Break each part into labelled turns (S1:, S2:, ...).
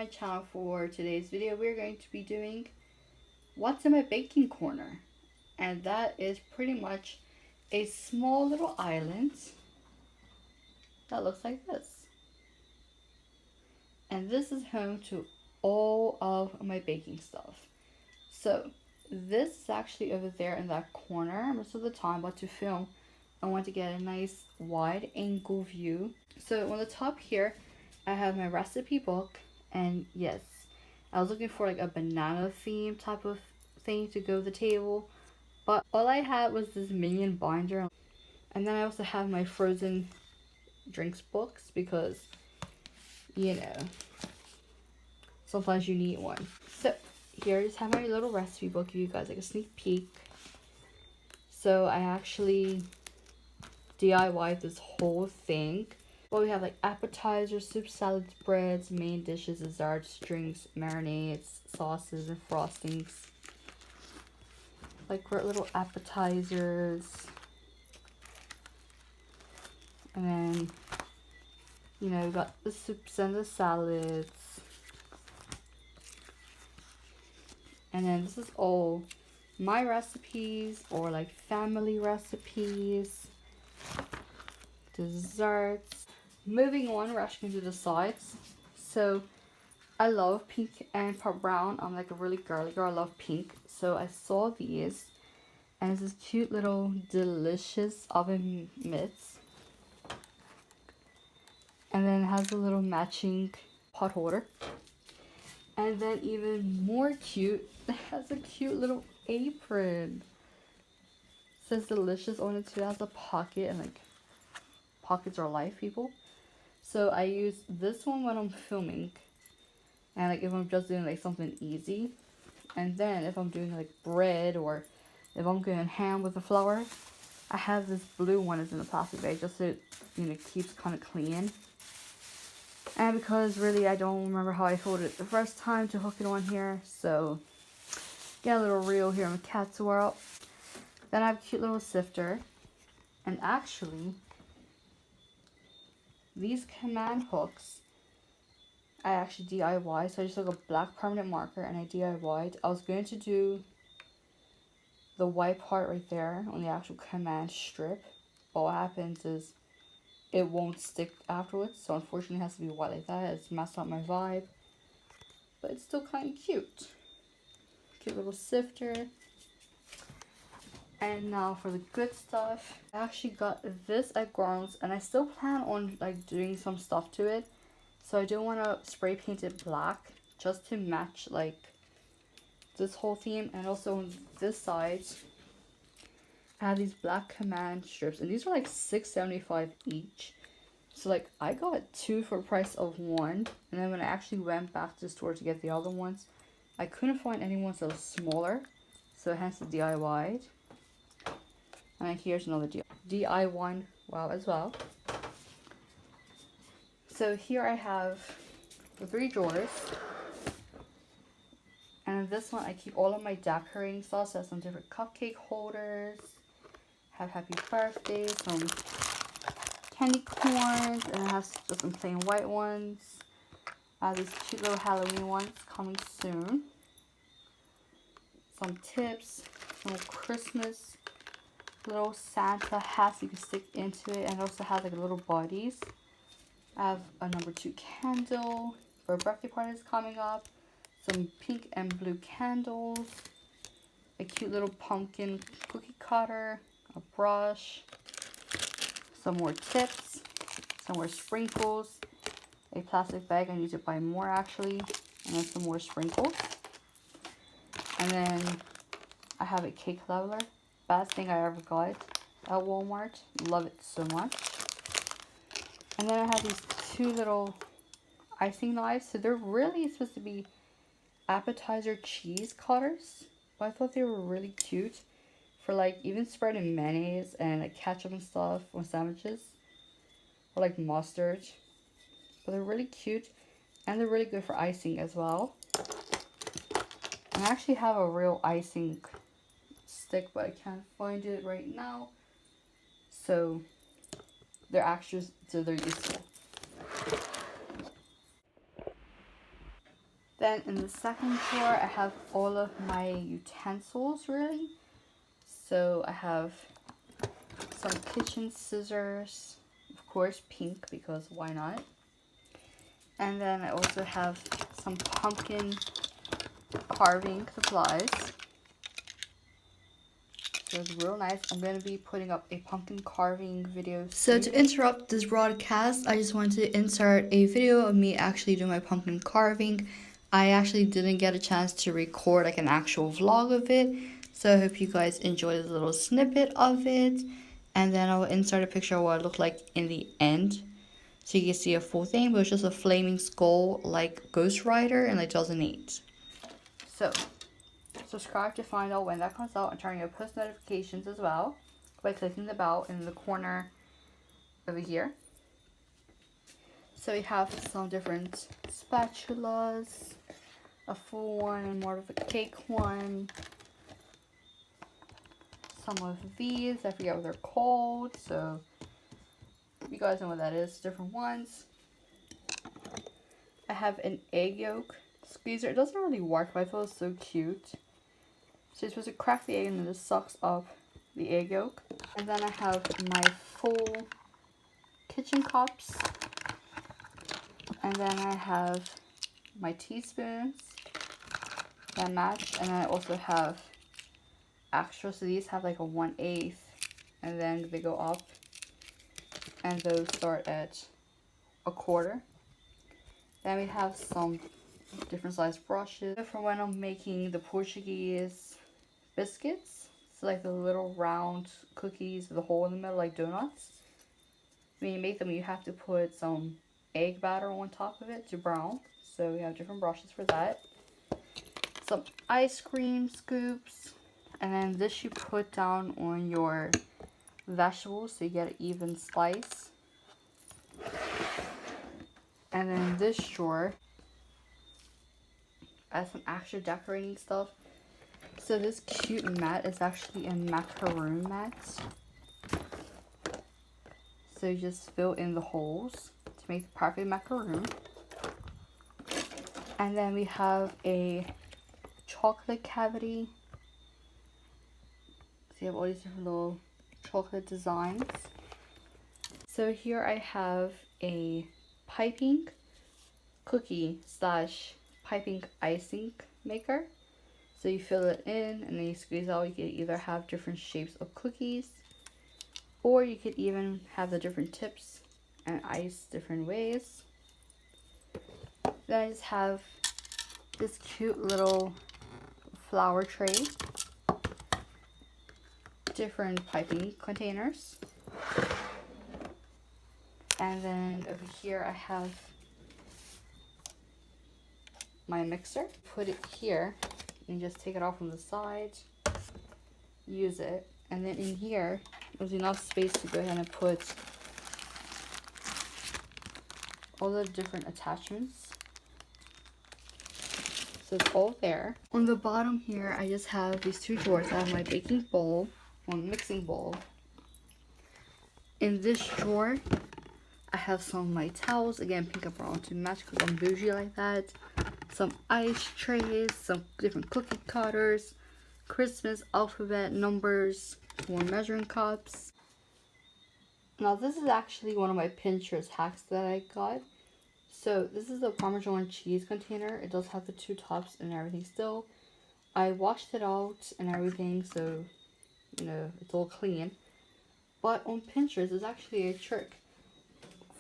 S1: my channel. For today's video, we're going to be doing what's in my baking corner, and that is pretty much a small little island that looks like this. And this is home to all of my baking stuff. So this is actually over there in that corner. Most of the time, but to film, I want to get a nice wide angle view. So on the top here, I have my recipe book, and yes, I was looking for like a banana theme type of thing to go to the table, but all I had was this minion binder. And then I also have my frozen drinks books because, you know, sometimes you need one. So here I just have my little recipe book, give you guys like a sneak peek. So I actually DIY'd this whole thing. Well, we have like appetizers, soup, salads, breads, main dishes, desserts, drinks, marinades, sauces, and frostings. Like great little appetizers. And then, you know, we got the soups and the salads. And then this is all my recipes or like family recipes, desserts. Moving on, we're actually going to do the sides. So I love pink and brown. I'm like a really girly girl. I love pink. So I saw these, and it's this cute little delicious oven mitts. And then it has a little matching pot holder. And then even more cute, it has a cute little apron. It says delicious on it too. It has a pocket, and like pockets are life, people. So I use this one when I'm filming, and like if I'm just doing like something easy. And then if I'm doing like bread, or if I'm going ham with the flour, I have this blue one that's in a plastic bag just so it, you know, keeps kind of clean. And because really I don't remember how I folded it the first time to hook it on here, so get a little reel here in KatzTravel. Then I have a cute little sifter, and actually these command hooks I actually DIY. So I just took a black permanent marker and I DIY'd. I was going to do the white part right there on the actual command strip, but what happens is it won't stick afterwards, so unfortunately it has to be white like that. It's messed up my vibe, but it's still kind of cute. Cute little sifter. And now for the good stuff. I actually got this at Garn's, and I still plan on like doing some stuff to it. So I do want to spray paint it black just to match like this whole theme. And also on this side, I have these black command strips, and these are like $6.75 each. So like I got two for the price of one. And then when I actually went back to the store to get the other ones, I couldn't find any ones that was smaller, so hence the DIY. And here's another DIY wow as well. So here I have the 3 drawers. And in this one I keep all of my decorating stuff. So I have some different cupcake holders. Have happy birthday, some candy corns, and I have just some plain white ones. I have these cute little Halloween ones coming soon. Some tips, some Christmas little Santa hats you can stick into it, and it also has like little bodies. I have a number 2 candle for a birthday party that's coming up. Some pink and blue candles. A cute little pumpkin cookie cutter. A brush. Some more tips. Some more sprinkles. A plastic bag. I need to buy more actually. And then some more sprinkles. And then I have a cake leveler. Best thing I ever got at Walmart. Love it so much. And then I have these 2 little icing knives. So they're really supposed to be appetizer cheese cutters, but I thought they were really cute for like even spreading mayonnaise and like ketchup and stuff on sandwiches, or like mustard. But they're really cute, and they're really good for icing as well. And I actually have a real icing stick, but I can't find it right now. So they're useful. Then in the second drawer, I have all of my utensils, really. So I have some kitchen scissors, of course pink, because why not? And then I also have some pumpkin carving supplies. So it's real nice. I'm going to be putting up a pumpkin carving video soon. So to interrupt this broadcast, I just wanted to insert a video of me actually doing my pumpkin carving. I actually didn't get a chance to record like an actual vlog of it. So I hope you guys enjoyed this little snippet of it. And then I'll insert a picture of what it looked like in the end. So you can see a full thing, but it's just a flaming skull like Ghost Rider in like 2008. So subscribe to find out when that comes out and turn your post notifications as well by clicking the bell in the corner over here. So we have some different spatulas, a full one and more of a cake one. Some of these, I forget what they're called, so you guys know what that is, different ones. I have an egg yolk squeezer. It doesn't really work, but I feel it's so cute. So you're supposed to crack the egg and then it sucks up the egg yolk. And then I have my full kitchen cups. And then I have my teaspoons that match. And then I also have extra. So these have like a 1/8 and then they go up. And those start at a 1/4. Then we have some different size brushes for when I'm making the Portuguese biscuits. So like the little round cookies with a hole in the middle like donuts. When you make them, you have to put some egg batter on top of it to brown. So we have different brushes for that. Some ice cream scoops. And then this you put down on your vegetables so you get an even slice. And then this drawer has some extra decorating stuff. So this cute mat is actually a macaroon mat. So you just fill in the holes to make the perfect macaroon. And then we have a chocolate cavity. So you have all these different little chocolate designs. So here I have a piping cookie / piping icing maker. So you fill it in and then you squeeze out. You can either have different shapes of cookies, or you could even have the different tips and ice different ways. Then I just have this cute little flower tray, different piping containers. And then over here I have my mixer. Put it here and just take it off from the side, use it. And then in here, there's enough space to go ahead and put all the different attachments. So it's all there. On the bottom here, I just have these two drawers. I have my baking bowl, one mixing bowl. In this drawer, I have some of my towels, again pink and brown to match because I'm bougie like that. Some ice trays, some different cookie cutters, Christmas alphabet numbers, more measuring cups. Now this is actually one of my Pinterest hacks that I got. So this is a Parmesan cheese container. It does have the two tops and everything still. I washed it out and everything, so you know it's all clean. But on Pinterest, there's actually a trick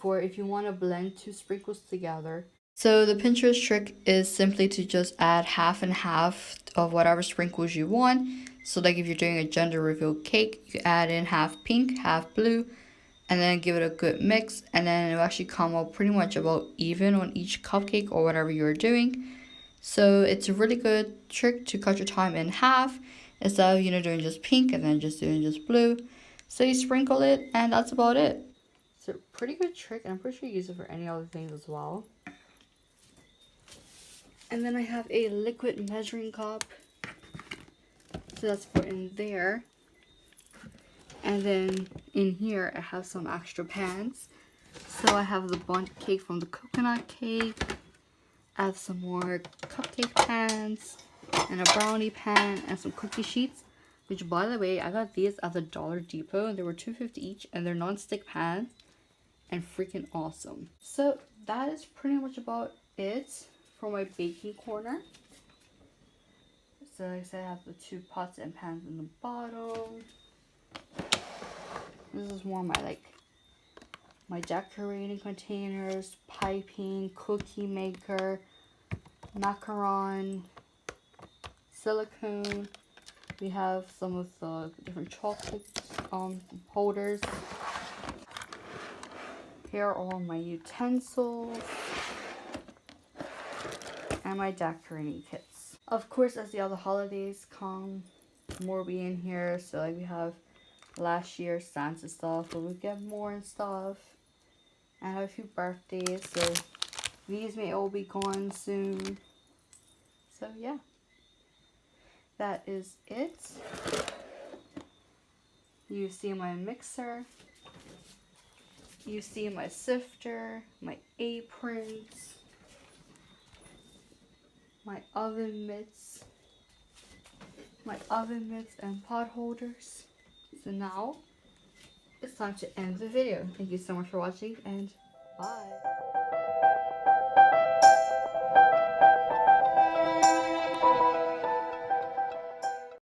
S1: for if you want to blend two sprinkles together. So the Pinterest trick is simply to just add half and half of whatever sprinkles you want. So like if you're doing a gender reveal cake, you add in half pink, half blue, and then give it a good mix, and then it'll actually come out pretty much about even on each cupcake or whatever you're doing. So it's a really good trick to cut your time in half instead of, you know, doing just pink and then just doing just blue. So you sprinkle it and that's about it. So pretty good trick, and I'm pretty sure you use it for any other things as well. And then I have a liquid measuring cup. So that's put in there. And then in here I have some extra pans. So I have the bundt cake from the coconut cake. I have some more cupcake pans and a brownie pan and some cookie sheets. Which, by the way, I got these at the Dollar Depot. They were $2.50 each, and they're non-stick pans and freaking awesome. So that is pretty much about it for my baking corner. So like I said, I have the 2 pots and pans in the bottom. This is more my decorating containers, piping, cookie maker, macaron, silicone. We have some of the different chocolate holders. Here are all my utensils and my decorating kits. Of course, as the other holidays come, more will be in here. So like we have last year's Santa stuff, but we get more and stuff. And I have a few birthdays, so these may all be gone soon. So yeah, that is it. You see my mixer. You see my sifter, my aprons, my oven mitts and pot holders. So now it's time to end the video. Thank you so much for watching, and bye.